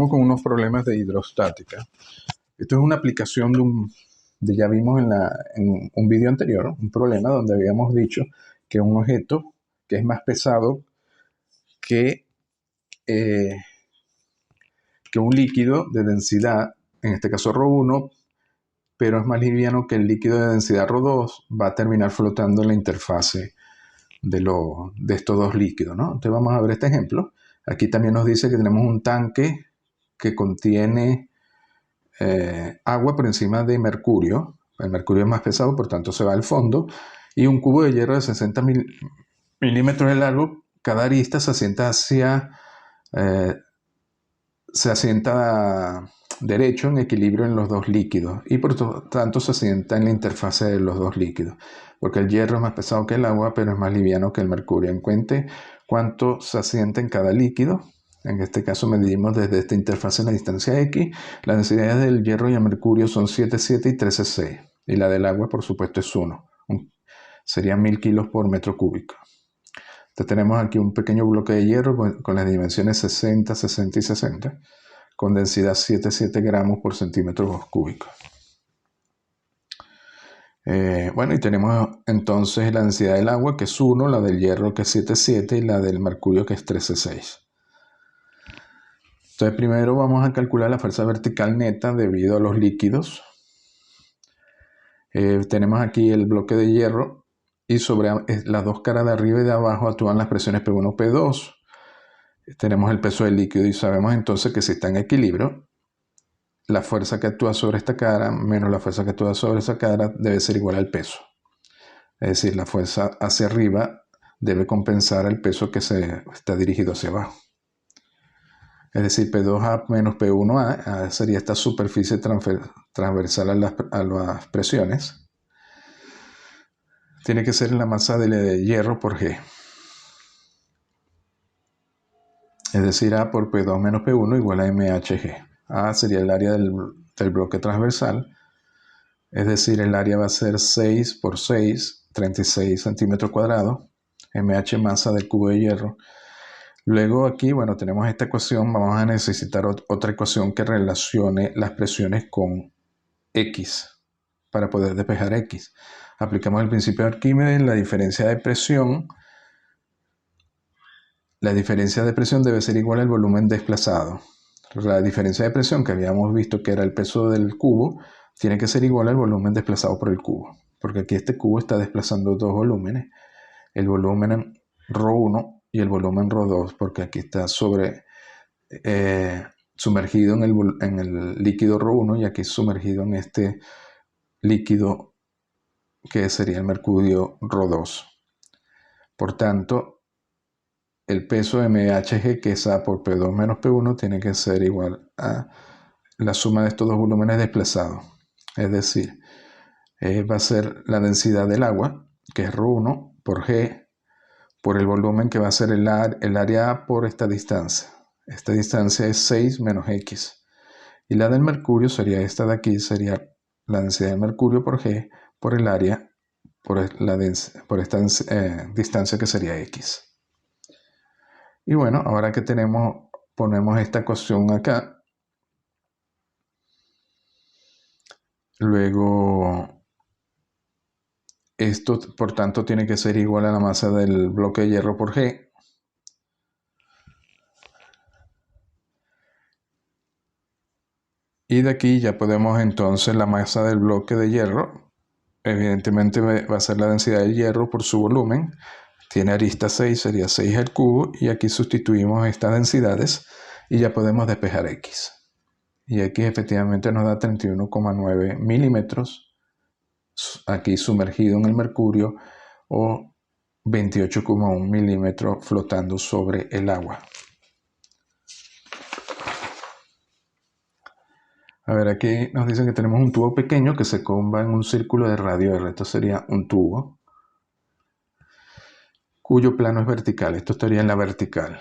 Continuamos con unos problemas de hidrostática. Esto es una aplicación ya vimos en un video anterior, un problema donde habíamos dicho que un objeto que es más pesado que un líquido de densidad, en este caso ρ1, pero es más liviano que el líquido de densidad ρ2, va a terminar flotando en la interfase de estos dos líquidos, ¿no? Entonces vamos a ver este ejemplo. Aquí también nos dice que tenemos un tanque que contiene agua por encima de mercurio. El mercurio es más pesado, por tanto se va al fondo. Y un cubo de hierro de 60 milímetros de largo. Cada arista se asienta derecho en equilibrio en los dos líquidos y por tanto se asienta en la interfase de los dos líquidos, porque el hierro es más pesado que el agua, pero es más liviano que el mercurio. Encuentre cuánto se asienta en cada líquido. En este caso medimos desde esta interfase en la distancia X. Las densidades del hierro y el mercurio son 7,7 y 13,6. Y la del agua, por supuesto, es 1. Serían 1000 kilos por metro cúbico. Entonces tenemos aquí un pequeño bloque de hierro con las dimensiones 60, 60 y 60, con densidad 7,7 gramos por centímetro cúbico. Bueno, y tenemos entonces la densidad del agua, que es 1, la del hierro, que es 7,7, y la del mercurio, que es 13,6. Entonces primero vamos a calcular la fuerza vertical neta debido a los líquidos. Tenemos aquí el bloque de hierro y sobre las dos caras de arriba y de abajo actúan las presiones P1, P2. Tenemos el peso del líquido y sabemos entonces que si está en equilibrio, la fuerza que actúa sobre esta cara menos la fuerza que actúa sobre esa cara debe ser igual al peso. Es decir, la fuerza hacia arriba debe compensar el peso que está dirigido hacia abajo. Es decir, P2A menos P1A sería esta superficie transversal a las presiones. Tiene que ser la masa de hierro por G. Es decir, A por P2 menos P1 igual a MHG. A sería el área del bloque transversal. Es decir, el área va a ser 6 por 6, 36 centímetros cuadrados. MH masa del cubo de hierro. Luego aquí, bueno, tenemos esta ecuación. Vamos a necesitar otra ecuación que relacione las presiones con X para poder despejar X. Aplicamos el principio de Arquímedes. La diferencia de presión debe ser igual al volumen desplazado. La diferencia de presión que habíamos visto que era el peso del cubo tiene que ser igual al volumen desplazado por el cubo, porque aquí este cubo está desplazando dos volúmenes, el volumen ρ1 y el volumen ρ2, porque aquí está sumergido en el líquido ρ1 y aquí sumergido en este líquido que sería el mercurio ρ2. Por tanto, el peso MHG, que es A por P2 menos P1, tiene que ser igual a la suma de estos dos volúmenes desplazados. Es decir, va a ser la densidad del agua, que es ρ1 por G, por el volumen que va a ser el área A por esta distancia. Esta distancia es 6 menos X. Y la del mercurio sería esta de aquí, sería la densidad del mercurio por G, por el área, por esta distancia que sería X. Y bueno, ahora que ponemos esta ecuación acá. Luego, esto por tanto tiene que ser igual a la masa del bloque de hierro por G. Y de aquí ya podemos entonces la masa del bloque de hierro. Evidentemente va a ser la densidad del hierro por su volumen. Tiene arista 6, sería 6 al cubo. Y aquí sustituimos estas densidades y ya podemos despejar X. Y X efectivamente nos da 31,9 milímetros. Aquí sumergido en el mercurio, o 28,1 milímetros flotando sobre el agua. A ver, aquí nos dicen que tenemos un tubo pequeño que se comba en un círculo de radio R. Esto sería un tubo cuyo plano es vertical. Esto estaría en la vertical.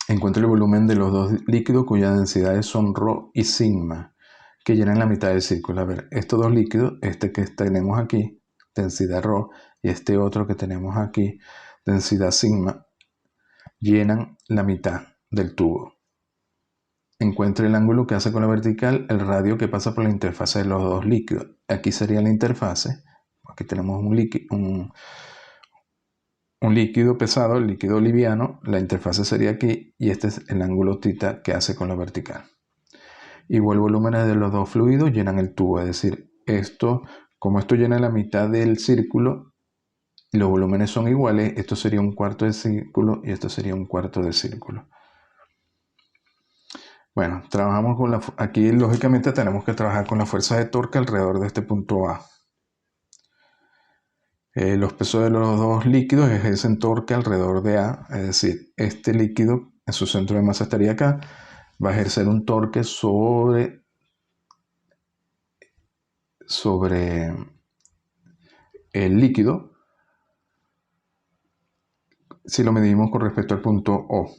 Encuentre el volumen de los dos líquidos cuyas densidades son ρ y sigma, que llenan la mitad del círculo. A ver, estos dos líquidos, este que tenemos aquí, densidad ρ, y este otro que tenemos aquí, densidad sigma, llenan la mitad del tubo. Encuentre el ángulo que hace con la vertical el radio que pasa por la interfase de los dos líquidos. Aquí sería la interfase. Aquí tenemos un líquido pesado, el líquido liviano. La interfase sería aquí y este es el ángulo θ que hace con la vertical. Igual volúmenes de los dos fluidos llenan el tubo, es decir, como esto llena la mitad del círculo, los volúmenes son iguales, esto sería un cuarto de círculo y esto sería un cuarto de círculo. Bueno, trabajamos con aquí lógicamente tenemos que trabajar con la fuerza de torque alrededor de este punto A. Los pesos de los dos líquidos ejercen torque alrededor de A, es decir, este líquido en su centro de masa estaría acá, va a ejercer un torque sobre el líquido si lo medimos con respecto al punto O.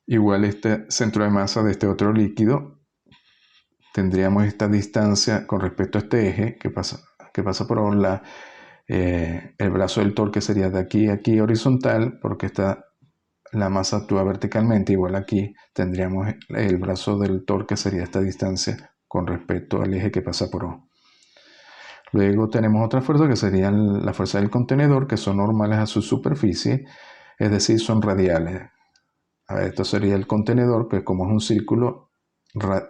Igual este centro de masa de este otro líquido, tendríamos esta distancia con respecto a este eje que pasa por el brazo del torque sería de aquí a aquí horizontal, porque la masa actúa verticalmente. Igual aquí tendríamos el brazo del torque sería esta distancia con respecto al eje que pasa por O. Luego tenemos otra fuerza que sería la fuerza del contenedor, que son normales a su superficie, es decir, son radiales. A ver, esto sería el contenedor, que como es un círculo, la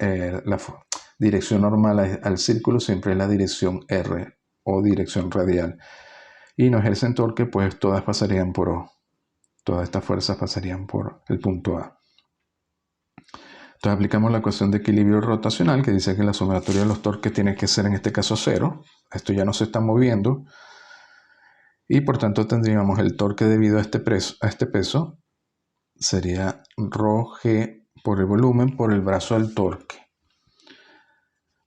dirección normal al círculo siempre es la dirección R o dirección radial. Y no ejercen torque, pues todas pasarían por O. Todas estas fuerzas pasarían por el punto A. Entonces aplicamos la ecuación de equilibrio rotacional, que dice que la sumatoria de los torques tiene que ser en este caso 0. Esto ya no se está moviendo. Y por tanto tendríamos el torque debido a este peso. Sería ρg por el volumen por el brazo del torque.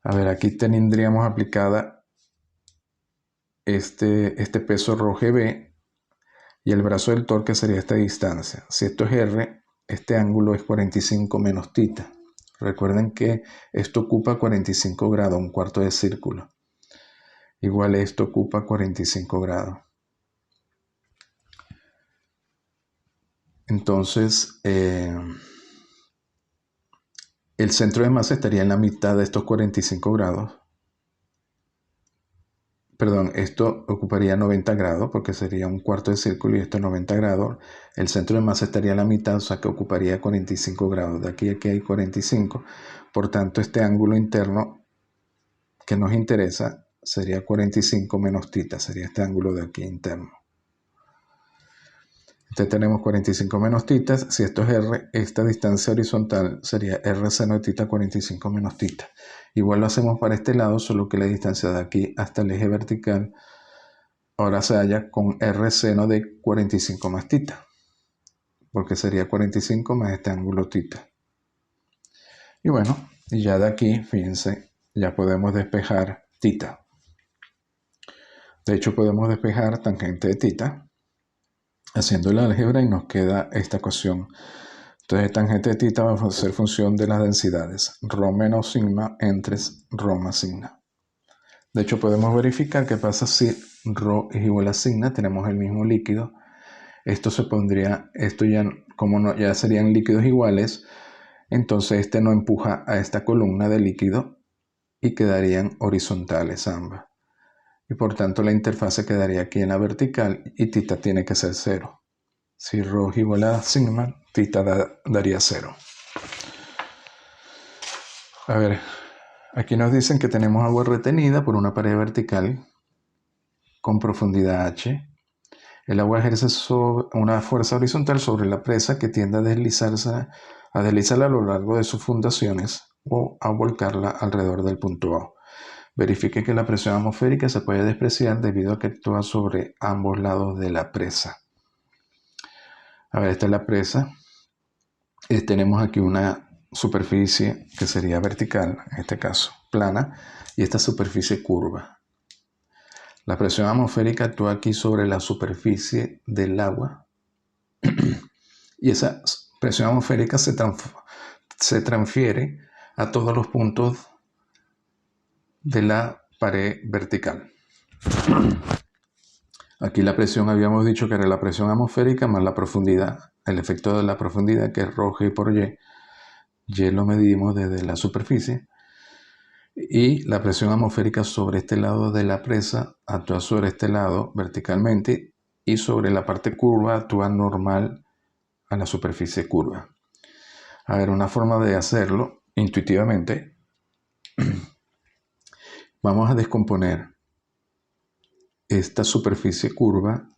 A ver, aquí tendríamos aplicada este peso ρgb y el brazo del torque sería esta distancia. Si esto es R, este ángulo es 45 menos θ. Recuerden que esto ocupa 45 grados, un cuarto de círculo. Igual esto ocupa 45 grados. Entonces, el centro de masa estaría en la mitad de estos 45 grados. Perdón, esto ocuparía 90 grados porque sería un cuarto de círculo y esto es 90 grados. El centro de masa estaría a la mitad, o sea que ocuparía 45 grados. De aquí a aquí hay 45. Por tanto, este ángulo interno que nos interesa sería 45 menos θ. Sería este ángulo de aquí interno. Entonces tenemos 45 menos θ. Si esto es R, esta distancia horizontal sería R seno de θ 45 menos θ. Igual lo hacemos para este lado, solo que la distancia de aquí hasta el eje vertical ahora se halla con R seno de 45 más θ, porque sería 45 más este ángulo θ. Y bueno, y ya de aquí, fíjense, ya podemos despejar θ. De hecho, podemos despejar tangente de θ haciendo el álgebra y nos queda esta ecuación. Entonces, tangente de θ va a ser función de las densidades, ρ menos sigma entre ρ más sigma. De hecho, podemos verificar qué pasa si ρ es igual a sigma, tenemos el mismo líquido. Esto ya serían líquidos iguales, entonces este no empuja a esta columna de líquido y quedarían horizontales ambas. Y por tanto la interfase quedaría aquí en la vertical y θ tiene que ser 0. Si ρ es igual a sigma, θ daría 0. A ver, aquí nos dicen que tenemos agua retenida por una pared vertical con profundidad h. El agua ejerce una fuerza horizontal sobre la presa que tiende a deslizarla a lo largo de sus fundaciones o a volcarla alrededor del punto O. Verifique que la presión atmosférica se puede despreciar debido a que actúa sobre ambos lados de la presa. A ver, esta es la presa. Tenemos aquí una superficie que sería vertical, en este caso plana, y esta superficie curva. La presión atmosférica actúa aquí sobre la superficie del agua y esa presión atmosférica se transfiere a todos los puntos de la pared vertical. Aquí la presión habíamos dicho que era la presión atmosférica más la profundidad. el efecto de la profundidad, que es ρg por y. Y lo medimos desde la superficie. Y la presión atmosférica sobre este lado de la presa actúa sobre este lado verticalmente, y sobre la parte curva actúa normal a la superficie curva. A ver, una forma de hacerlo intuitivamente, vamos a descomponer esta superficie curva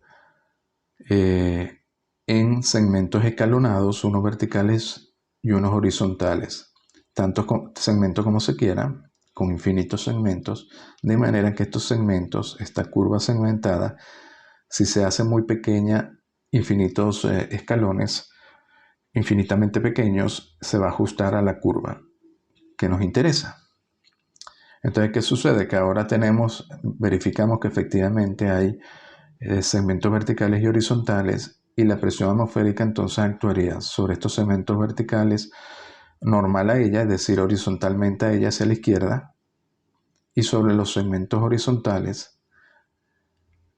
en segmentos escalonados, unos verticales y unos horizontales, tantos segmentos como se quiera, con infinitos segmentos, de manera que estos segmentos, esta curva segmentada, si se hace muy pequeña, infinitos escalones, infinitamente pequeños, se va a ajustar a la curva que nos interesa. Entonces, ¿qué sucede? Que ahora verificamos que efectivamente hay segmentos verticales y horizontales, y la presión atmosférica entonces actuaría sobre estos segmentos verticales normal a ella, es decir, horizontalmente a ella hacia la izquierda, y sobre los segmentos horizontales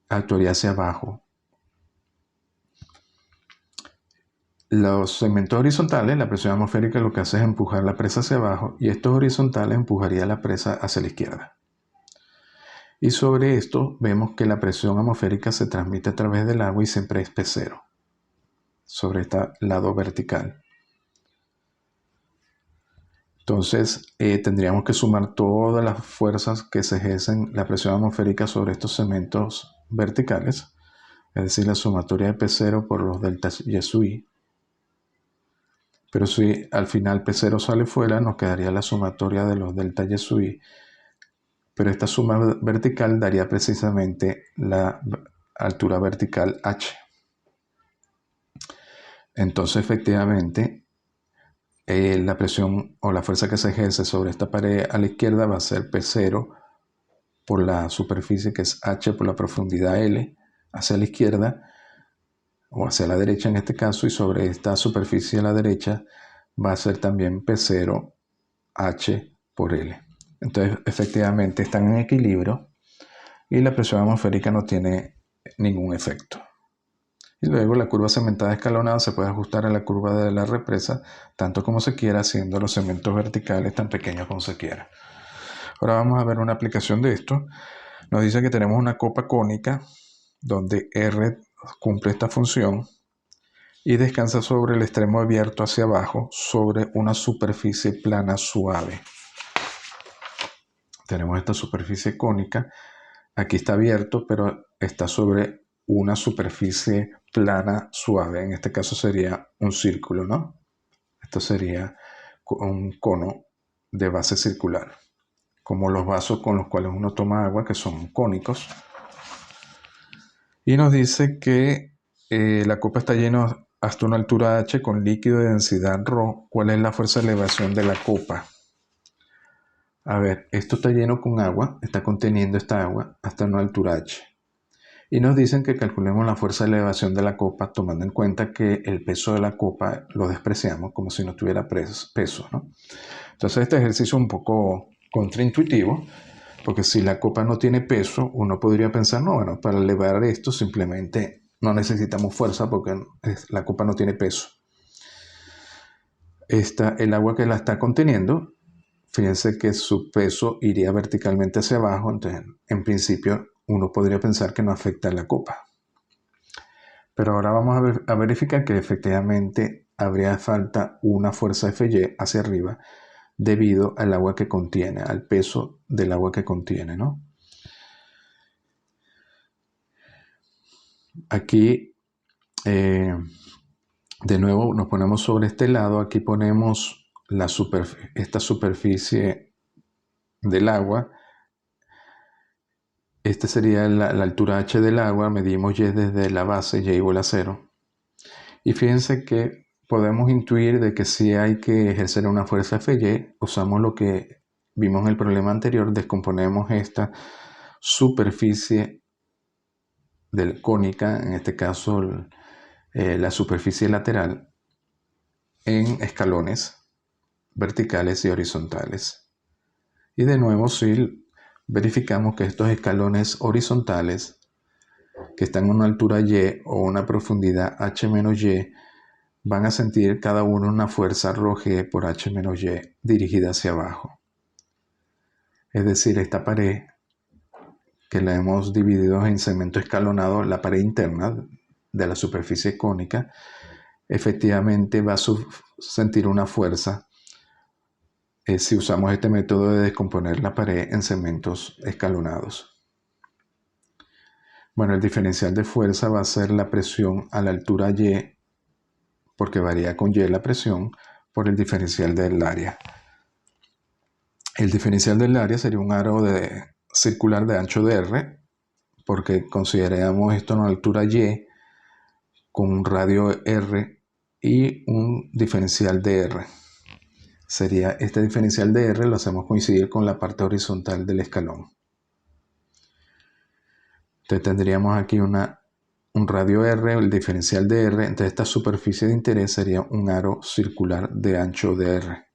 actuaría hacia abajo. Los segmentos horizontales, la presión atmosférica lo que hace es empujar la presa hacia abajo, y estos horizontales empujaría la presa hacia la izquierda. Y sobre esto vemos que la presión atmosférica se transmite a través del agua y siempre es P0 sobre este lado vertical. Entonces tendríamos que sumar todas las fuerzas que se ejercen la presión atmosférica sobre estos segmentos verticales, es decir, la sumatoria de P0 por los deltas y sub i. Pero si al final P0 sale fuera, nos quedaría la sumatoria de los deltas y sub i. Pero esta suma vertical daría precisamente la altura vertical h. Entonces, efectivamente, la presión o la fuerza que se ejerce sobre esta pared a la izquierda va a ser P0 por la superficie, que es h por la profundidad L, hacia la izquierda o hacia la derecha en este caso, y sobre esta superficie a la derecha va a ser también P0 h por L. Entonces, efectivamente, están en equilibrio y la presión atmosférica no tiene ningún efecto. Y luego la curva segmentada escalonada se puede ajustar a la curva de la represa tanto como se quiera, haciendo los segmentos verticales tan pequeños como se quiera. Ahora vamos a ver una aplicación de esto. Nos dice que tenemos una copa cónica donde R cumple esta función y descansa sobre el extremo abierto hacia abajo sobre una superficie plana suave. Tenemos esta superficie cónica, aquí está abierto, pero está sobre una superficie plana suave. En este caso sería un círculo, ¿no? Esto sería un cono de base circular, como los vasos con los cuales uno toma agua, que son cónicos. Y nos dice que la copa está llena hasta una altura h con líquido de densidad ρ. ¿Cuál es la fuerza de elevación de la copa? A ver, esto está lleno con agua, está conteniendo esta agua hasta una altura h. Y nos dicen que calculemos la fuerza de elevación de la copa tomando en cuenta que el peso de la copa lo despreciamos como si no tuviera peso, ¿no? Entonces este ejercicio es un poco contraintuitivo, porque si la copa no tiene peso, uno podría pensar, no, bueno, para elevar esto simplemente no necesitamos fuerza porque la copa no tiene peso. El agua que la está conteniendo, fíjense que su peso iría verticalmente hacia abajo, entonces en principio uno podría pensar que no afecta a la copa. Pero ahora vamos a verificar que efectivamente habría falta una fuerza Fy hacia arriba debido al agua que contiene, al peso del agua que contiene, ¿no? Aquí, de nuevo, nos ponemos sobre este lado, aquí ponemos esta superficie del agua. Esta sería la altura h del agua, medimos y desde la base, y igual a 0. Y fíjense que podemos intuir de que si hay que ejercer una fuerza Fy, usamos lo que vimos en el problema anterior, descomponemos esta superficie cónica, en este caso la superficie lateral, en escalones verticales y horizontales. Y de nuevo, si verificamos que estos escalones horizontales, que están a una altura y o una profundidad h menos y, van a sentir cada uno una fuerza ρg por h menos y dirigida hacia abajo. Es decir, esta pared que la hemos dividido en segmento escalonado, la pared interna de la superficie cónica, efectivamente va a sentir una fuerza si usamos este método de descomponer la pared en segmentos escalonados. Bueno, el diferencial de fuerza va a ser la presión a la altura y, porque varía con y la presión, por el diferencial del área. El diferencial del área sería un aro circular de ancho de r, porque consideramos esto en una altura y con un radio r y un diferencial de r. Sería este diferencial de r, lo hacemos coincidir con la parte horizontal del escalón. Entonces tendríamos aquí un radio r, el diferencial de r, entonces esta superficie de interés sería un aro circular de ancho de r.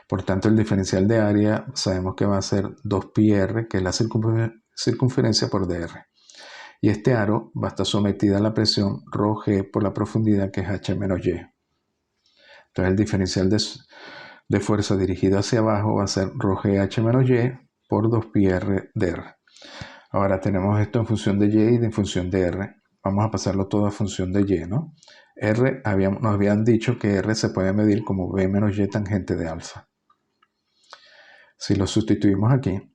Por tanto, el diferencial de área sabemos que va a ser 2πr, que es la circunferencia por dr. Y este aro va a estar sometido a la presión ρg por la profundidad, que es h menos y. Entonces el diferencial de fuerza dirigido hacia abajo va a ser ρg h menos y por 2πr dr. Ahora tenemos esto en función de y y en función de r. Vamos a pasarlo todo a función de y, ¿no? Nos habían dicho que r se puede medir como b menos y tangente de alfa. Si lo sustituimos aquí,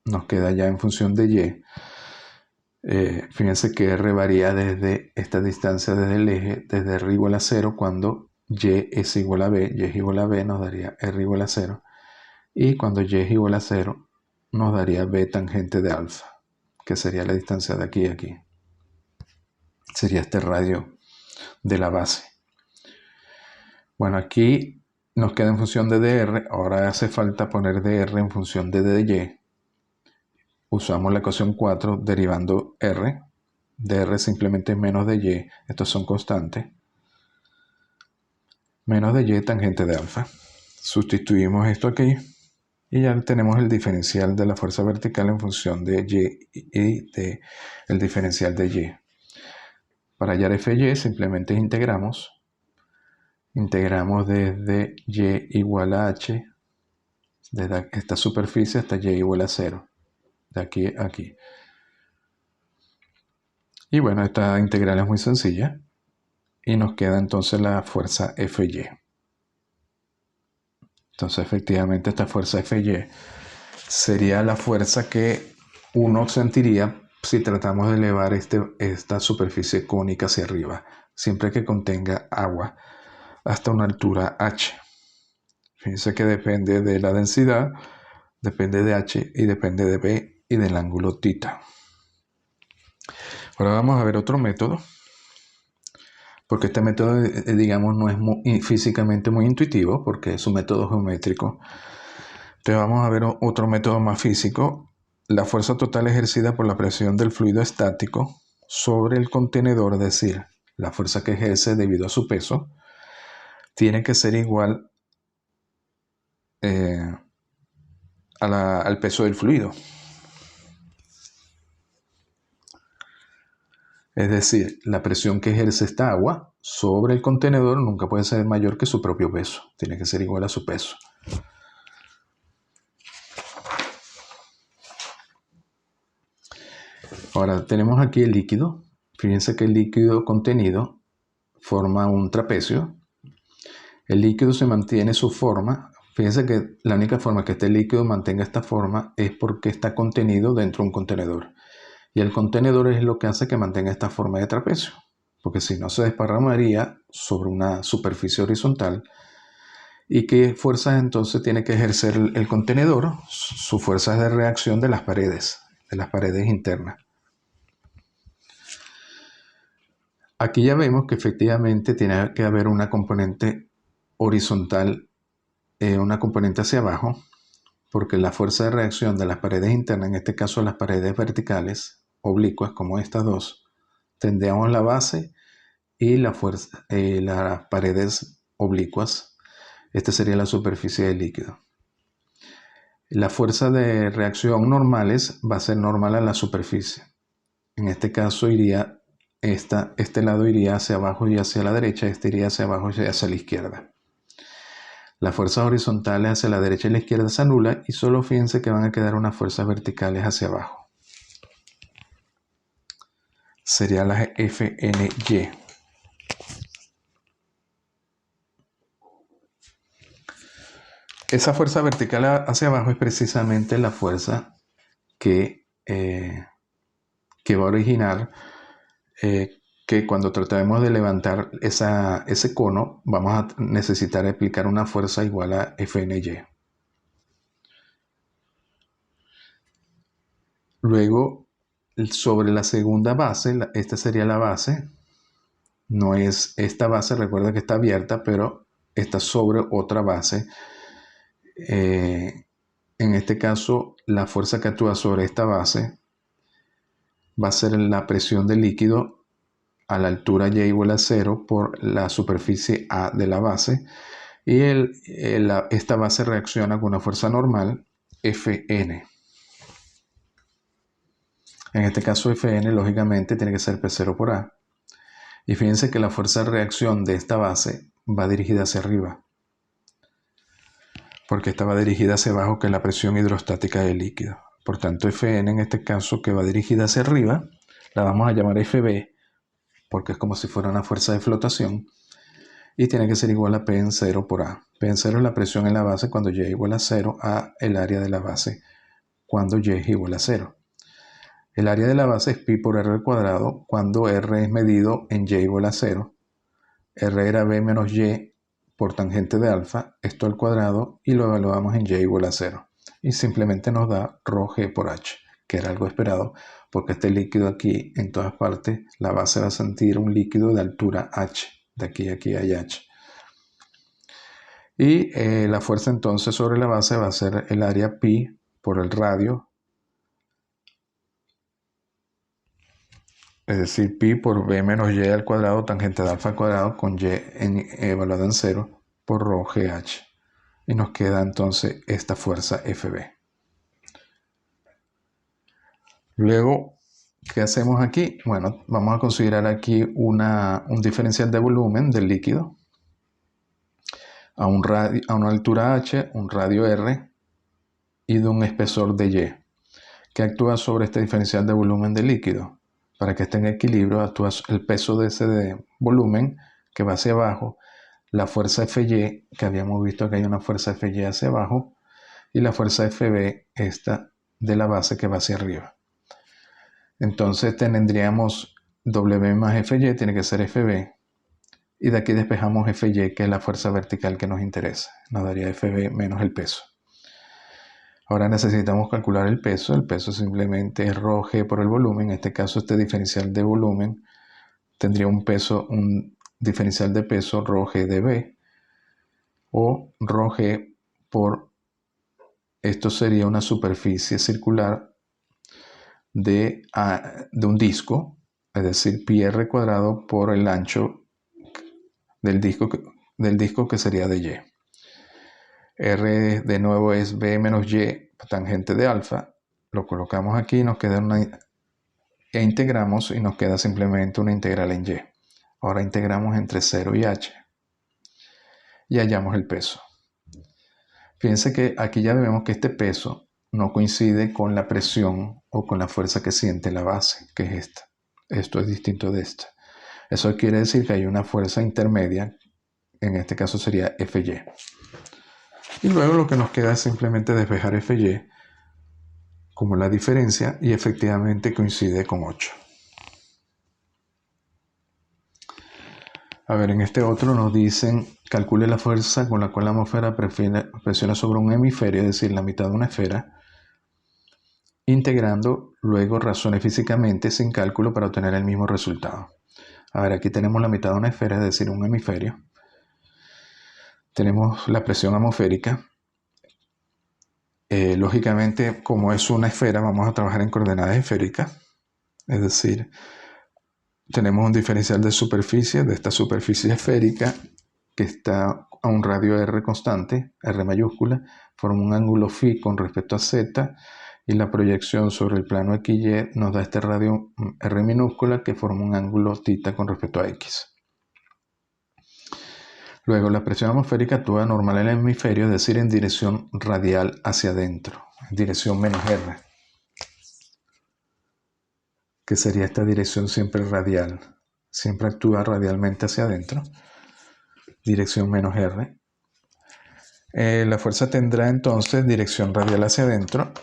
nos queda ya en función de y. Fíjense que r varía desde esta distancia desde el eje, desde r igual a 0, cuando y es igual a b, y es igual a b nos daría r igual a 0, y cuando y es igual a 0 nos daría b tangente de alfa, que sería la distancia de aquí a aquí. Sería este radio de la base. Bueno, aquí nos queda en función de dr, ahora hace falta poner dr en función de dy. Usamos la ecuación 4 derivando r. dr simplemente es menos de y, estos son constantes. Menos de y tangente de alfa. Sustituimos esto aquí y ya tenemos el diferencial de la fuerza vertical en función de y de el diferencial de y. Para hallar Fy simplemente integramos desde y igual a h, desde esta superficie hasta y igual a 0, de aquí a aquí. Y bueno, esta integral es muy sencilla y nos queda entonces la fuerza Fy. Entonces efectivamente esta fuerza Fy sería la fuerza que uno sentiría si tratamos de elevar esta superficie cónica hacia arriba, siempre que contenga agua, hasta una altura h. Fíjense que depende de la densidad, depende de h y depende de b y del ángulo θ. Ahora vamos a ver otro método, porque este método, digamos, no es físicamente muy intuitivo, porque es un método geométrico. Entonces vamos a ver otro método más físico. La fuerza total ejercida por la presión del fluido estático sobre el contenedor, es decir, la fuerza que ejerce debido a su peso, tiene que ser igual al peso del fluido. Es decir, la presión que ejerce esta agua sobre el contenedor nunca puede ser mayor que su propio peso. Tiene que ser igual a su peso. Ahora tenemos aquí el líquido. Fíjense que el líquido contenido forma un trapecio. El líquido se mantiene su forma. Fíjense que la única forma que este líquido mantenga esta forma es porque está contenido dentro de un contenedor. Y el contenedor es lo que hace que mantenga esta forma de trapecio, porque si no se desparramaría sobre una superficie horizontal. ¿Y qué fuerzas entonces tiene que ejercer el contenedor? Sus fuerzas de reacción de las paredes internas. Aquí ya vemos que efectivamente tiene que haber una componente horizontal, una componente hacia abajo, porque la fuerza de reacción de las paredes internas, en este caso las paredes verticales, oblicuas como estas dos, tendríamos la base y las paredes oblicuas. Esta sería la superficie del líquido. La fuerza de reacción normales va a ser normal a la superficie. En este caso iría este lado iría hacia abajo y hacia la derecha, este iría hacia abajo y hacia la izquierda. Las fuerzas horizontales hacia la derecha y la izquierda se anulan y solo fíjense que van a quedar unas fuerzas verticales hacia abajo. Serían las FNY. Esa fuerza vertical hacia abajo es precisamente la fuerza que va a originar que cuando tratemos de levantar ese cono, vamos a necesitar aplicar una fuerza igual a FNY. Luego, sobre la segunda base, esta sería la base. No es esta base, recuerda que está abierta, pero está sobre otra base. En este caso, la fuerza que actúa sobre esta base va a ser la presión del líquido a la altura y igual a 0 por la superficie A de la base. Y esta base reacciona con una fuerza normal, Fn. En este caso, Fn, lógicamente, tiene que ser P0 por A. Y fíjense que la fuerza de reacción de esta base va dirigida hacia arriba, porque esta va dirigida hacia abajo, que es la presión hidrostática del líquido. Por tanto, Fn en este caso, que va dirigida hacia arriba, la vamos a llamar Fb, porque es como si fuera una fuerza de flotación, y tiene que ser igual a P en 0 por A. P en 0 es la presión en la base cuando Y igual a 0, a el área de la base cuando Y es igual a 0. El área de la base es pi por r al cuadrado cuando r es medido en y igual a 0. R era b menos y por tangente de alfa, esto al cuadrado, y lo evaluamos en y igual a 0. Y simplemente nos da ρ g por h, que era algo esperado, porque este líquido aquí, en todas partes, la base va a sentir un líquido de altura h. De aquí a aquí hay h. Y la fuerza entonces sobre la base va a ser el área pi por el radio, es decir, pi por b menos y al cuadrado tangente de alfa al cuadrado con y evaluado en 0 por ρ GH. Y nos queda entonces esta fuerza FB. Luego, ¿qué hacemos aquí? Bueno, vamos a considerar aquí un diferencial de volumen del líquido a una altura h, un radio r y de un espesor de y, que actúa sobre este diferencial de volumen del líquido. Para que esté en equilibrio, actúa el peso de ese volumen que va hacia abajo, la fuerza Fy, que habíamos visto que hay una fuerza Fy hacia abajo, y la fuerza Fb, esta de la base que va hacia arriba. Entonces tendríamos W más Fy, tiene que ser Fb, y de aquí despejamos Fy, que es la fuerza vertical que nos interesa. Nos daría Fb menos el peso. Ahora necesitamos calcular el peso. El peso simplemente es ρg por el volumen. En este caso, este diferencial de volumen tendría un diferencial de peso ρg dB, o ρg por, esto sería una superficie circular de un disco, es decir, pi r cuadrado por el ancho del disco que sería de y. R de nuevo es b menos y tangente de alfa, lo colocamos aquí, nos queda e integramos y nos queda simplemente una integral en y. Ahora integramos entre 0 y h y hallamos el peso. Fíjense que aquí ya vemos que este peso no coincide con la presión o con la fuerza que siente la base, que es esta. Esto es distinto de esta. Eso quiere decir que hay una fuerza intermedia, en este caso sería Fy. Y luego lo que nos queda es simplemente despejar Fy como la diferencia, y efectivamente coincide con 8. A ver, en este otro nos dicen, calcule la fuerza con la cual la atmósfera presiona sobre un hemisferio, es decir, la mitad de una esfera, integrando, luego razone físicamente sin cálculo para obtener el mismo resultado. A ver, aquí tenemos la mitad de una esfera, es decir, un hemisferio. Tenemos la presión atmosférica. Lógicamente, como es una esfera, vamos a trabajar en coordenadas esféricas. Es decir, tenemos un diferencial de superficie, de esta superficie esférica, que está a un radio r constante, r mayúscula, forma un ángulo φ con respecto a z, y la proyección sobre el plano XY nos da este radio R minúscula que forma un ángulo θ con respecto a X. Luego, la presión atmosférica actúa normal en el hemisferio, es decir, en dirección radial hacia adentro, en dirección menos R, que sería esta dirección siempre radial. Siempre actúa radialmente hacia adentro, dirección menos R. La fuerza tendrá entonces dirección radial hacia adentro.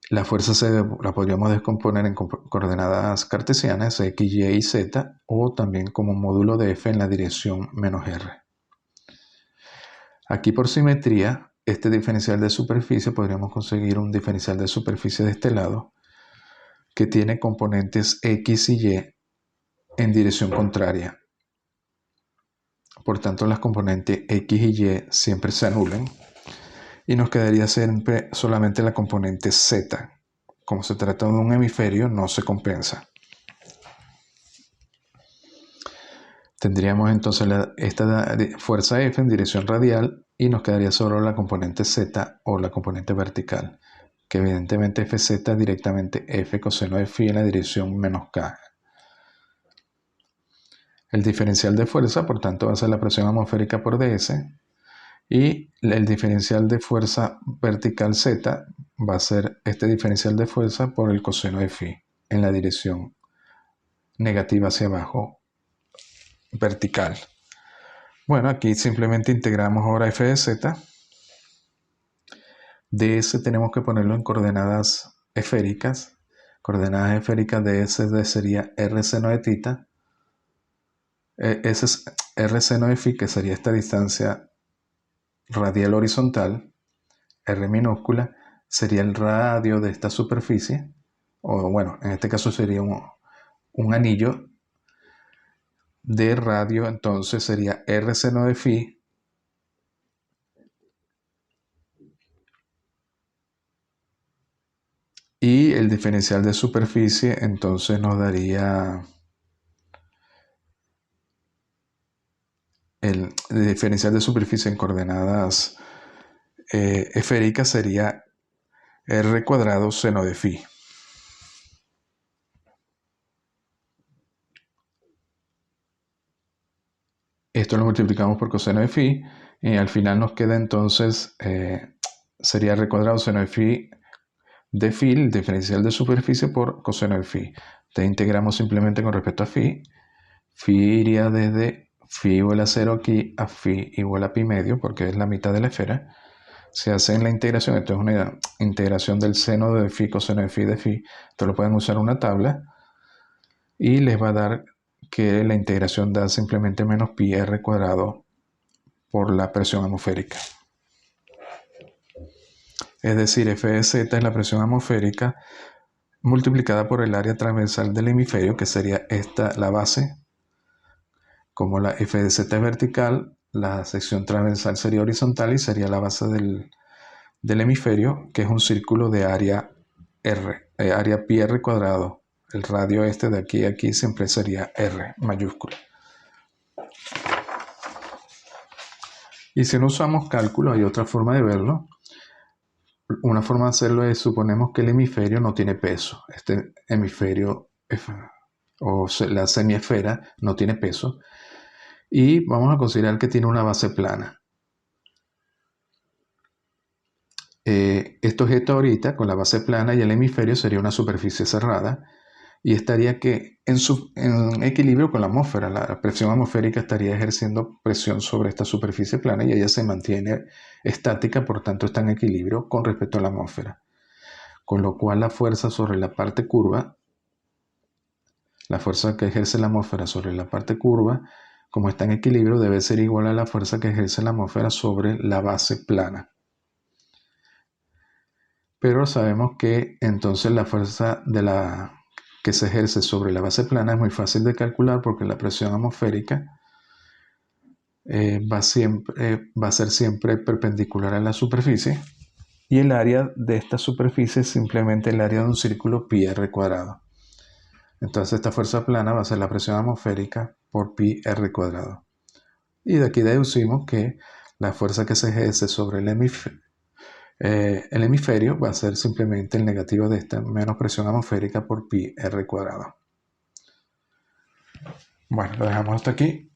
La fuerza la podríamos descomponer en coordenadas cartesianas, X, Y y Z, o también como módulo de F en la dirección menos R. Aquí por simetría, este diferencial de superficie, podríamos conseguir un diferencial de superficie de este lado, que tiene componentes X y Y en dirección contraria. Por tanto, las componentes X y Y siempre se anulan y nos quedaría siempre solamente la componente Z. Como se trata de un hemisferio, no se compensa. Tendríamos entonces esta fuerza F en dirección radial y nos quedaría solo la componente Z o la componente vertical, que evidentemente Fz es directamente F coseno de phi en la dirección menos K. El diferencial de fuerza, por tanto, va a ser la presión atmosférica por ds, y el diferencial de fuerza vertical Z va a ser este diferencial de fuerza por el coseno de phi en la dirección negativa hacia abajo vertical. Bueno, aquí simplemente integramos ahora f de z. ds tenemos que ponerlo en coordenadas esféricas. Coordenadas esféricas de ds sería r seno de θ. Ese es r seno de phi, que sería esta distancia radial horizontal. R minúscula sería el radio de esta superficie, o bueno, en este caso sería un anillo de radio, entonces sería R seno de phi y el diferencial de superficie entonces nos daría el diferencial de superficie en coordenadas esféricas sería R cuadrado seno de phi. Esto lo multiplicamos por coseno de phi y al final nos queda entonces, sería R cuadrado seno de phi, el diferencial de superficie por coseno de phi. Entonces integramos simplemente con respecto a phi. Phi iría desde phi igual a 0 aquí a phi igual a pi medio, porque es la mitad de la esfera. Se hace en la integración, esto es una integración del seno de phi, coseno de phi de phi. Esto lo pueden usar una tabla y les va a dar que la integración da simplemente menos pi r cuadrado por la presión atmosférica. Es decir, f de z es la presión atmosférica multiplicada por el área transversal del hemisferio, que sería esta la base. Como la f de z es vertical, la sección transversal sería horizontal y sería la base del hemisferio, que es un círculo de área r, área pi r cuadrado. El radio este de aquí a aquí siempre sería r mayúscula. Y si no usamos cálculo, hay otra forma de verlo. Una forma de hacerlo es, suponemos que el hemisferio no tiene peso. Este hemisferio o la semiesfera no tiene peso. Y vamos a considerar que tiene una base plana. Esto es ahorita con la base plana y el hemisferio sería una superficie cerrada y estaría en equilibrio con la atmósfera. La presión atmosférica estaría ejerciendo presión sobre esta superficie plana y ella se mantiene estática, por tanto está en equilibrio con respecto a la atmósfera. Con lo cual la fuerza sobre la parte curva, la fuerza que ejerce la atmósfera sobre la parte curva, como está en equilibrio, debe ser igual a la fuerza que ejerce la atmósfera sobre la base plana. Pero sabemos que entonces la fuerza que se ejerce sobre la base plana es muy fácil de calcular porque la presión atmosférica va a ser siempre perpendicular a la superficie y el área de esta superficie es simplemente el área de un círculo pi r cuadrado. Entonces esta fuerza plana va a ser la presión atmosférica por pi r cuadrado. Y de aquí deducimos que la fuerza que se ejerce sobre El hemisferio va a ser simplemente el negativo de esta menos presión atmosférica por pi r cuadrado. Bueno, lo dejamos hasta aquí.